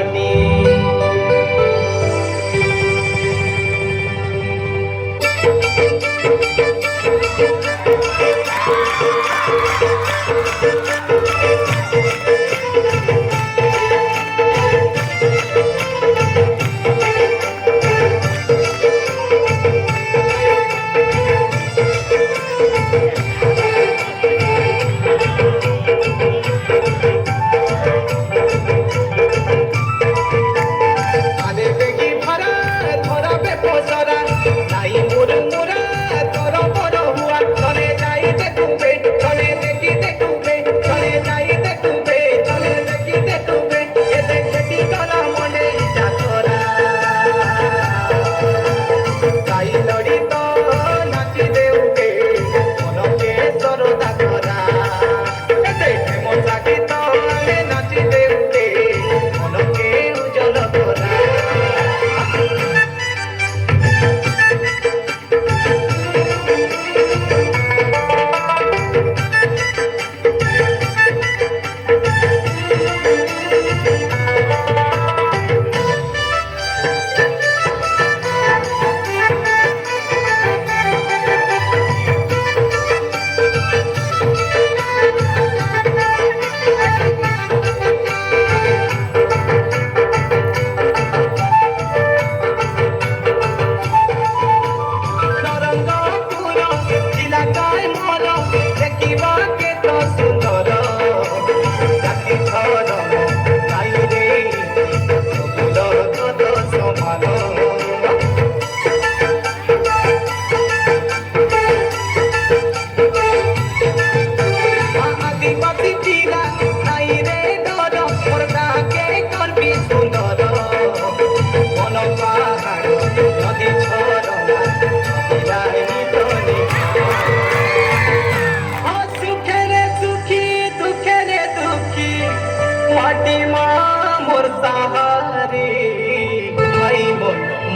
মাটি।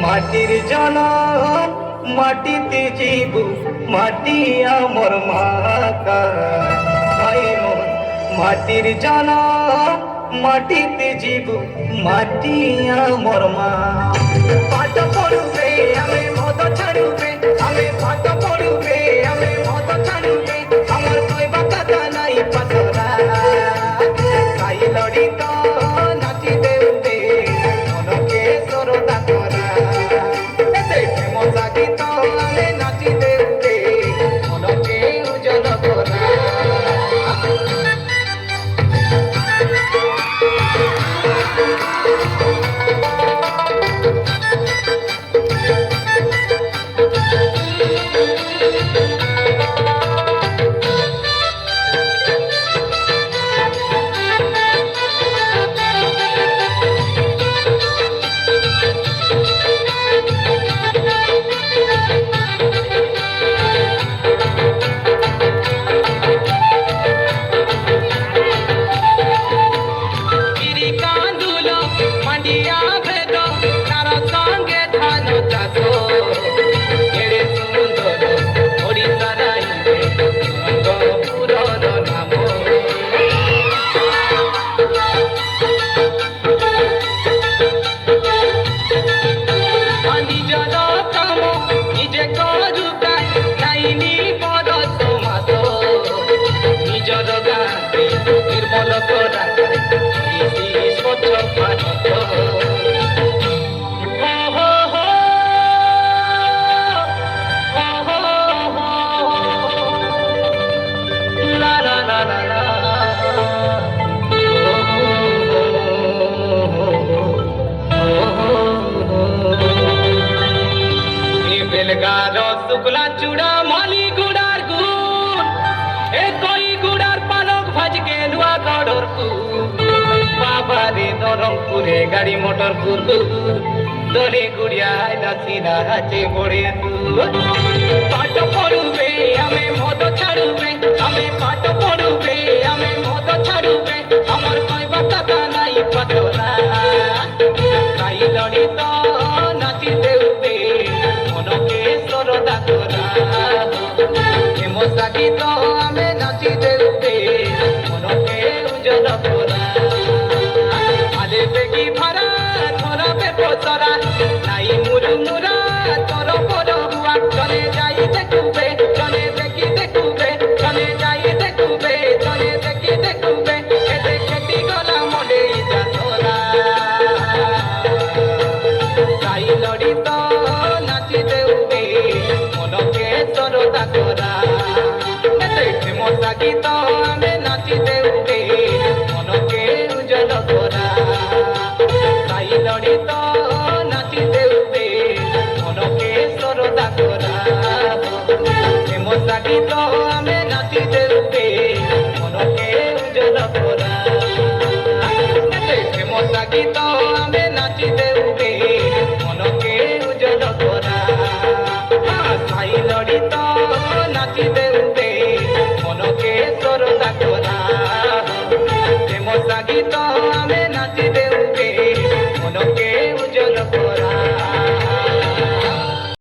মাটির জনম মাটিতে জীব মাটি আমার মাতা, মাটির জনম মাটিতে জীব মাটি আমার মা। পাঠ পড়ুবে আমি মদ ছাড়ুবে, আমি পাঠ পড়ুবে আমি মদ ছাড়ুবে, আমার কইবা কথা নাই পাতরা তাই লড়ি তো নাচি দেবে মনকে সরদা করা। মজা গীত আমি নাচি দেবে মনকে উজ্জ্বল করা। শুক্লা চূড়া মালি গুড়ার গুড় এ কই গুড়ার পালক ভাজকে লুয়া গড়র বাবারে নরমপুরে গাড়ি মোটর কুরকু দলে গুড়িয়ায় নাচিনা হাতে পড়ে পাঠ পড়ুবে আমি মদ ছাড়ুবে, আমি পাঠ পড়ুবে আমি মদ ছাড়ুবে, আমার কইবা কথা নাই পাতলা তাই লড়ি তো নাচি দেবে মনকে সরদা করা। মজা গীত আমি নাচি দেবে মনকে উজ্জ্বল করা। আরে বেগি ভাড়া ଫେମସା ଗୀତ ଆମେ ନାଚିଦେଲୁ ରେ ମନକେ ଉଜ୍ଜଳ କରା ଏତେ ଫେମସା ଗୀତ